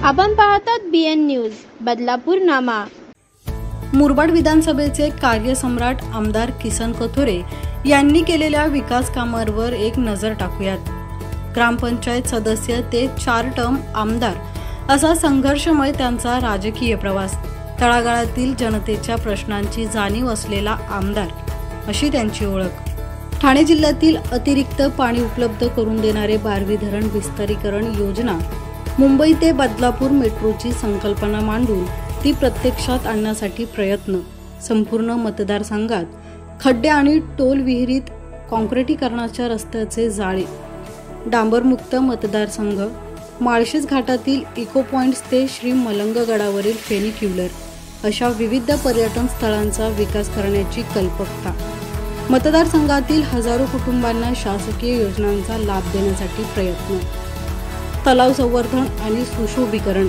आपण पाहतात BN news Badlapur नामा। मुरबाड विधानसभेचे कार्यसम्राट आमदार किसन कथोरे यांनी केलेल्या विकास कामांवर एक नजर टाकूयात। ग्रामपंचायत सदस्य ते 4 टर्म आमदार असा संघर्षमय त्यांचा राजकीय प्रवास। तळागाळातील जनतेच्या प्रश्नांची जाणीव असलेला आमदार अशी त्यांची ओळख। ठाणे जिल्ह्यातील अतिरिक्त पाणी उपलब्ध करून देणारे बारवी धरण विस्तारीकरण योजना, मुंबई ते बदलापूर मेट्रोची संकल्पना मांडून ती प्रत्यक्षात आणण्यासाठी प्रयत्न, संपूर्ण मतदारसंघात खड्डे आणि टोल विहिरीत काँक्रिटीकरणाच्या रस्त्याचे जाळे, डांबरमुक्त मतदारसंघ, माळशेज घाटातील इको पॉइंट्स ते श्री मलंगगडावरील फेनिक्युलर अशा विविध पर्यटन स्थळांचा विकास करण्याची कल्पकता, मतदारसंघातील हजारो कुटुंबांना शासकीय योजनांचा लाभ देण्यासाठी प्रयत्न, तलाव संवर्धन आणि सुशोभीकरण,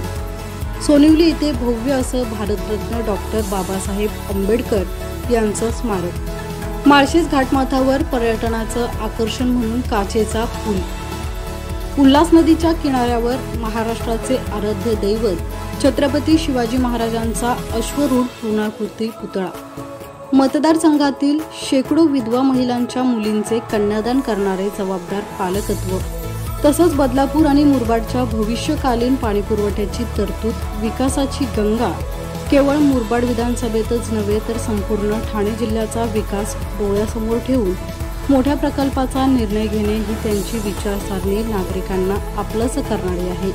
सोनिवली येथे भव्य असं भारतरत्न डॉक्टर बाबासाहेब आंबेडकर यांचं स्मारक, माळशेज घाटमाथ्यावर पर्यटनाचं आकर्षण म्हणून काचेचा पूल, उल्हास नदीच्या किनाऱ्यावर महाराष्ट्राचे आराध्य दैवत छत्रपती शिवाजी महाराजांचा अश्वरूढ पूर्णाकृती पुतळा, मतदारसंघातील शेकडो विधवा महिलांच्या मुलींचे कन्यादान करणारे जबाबदार पालकत्व, तसंच बदलापूर आणि मुरबाडच्या भविष्यकालीन पाणीपुरवठ्याची तरतूद, विकासाची गंगा केवळ मुरबाड विधानसभेतच नव्हे तर संपूर्ण ठाणे जिल्ह्याचा विकास डोळ्यासमोर ठेवून मोठ्या प्रकल्पाचा निर्णय घेणे ही त्यांची विचारसरणी नागरिकांना आपलंसं करणारी आहे।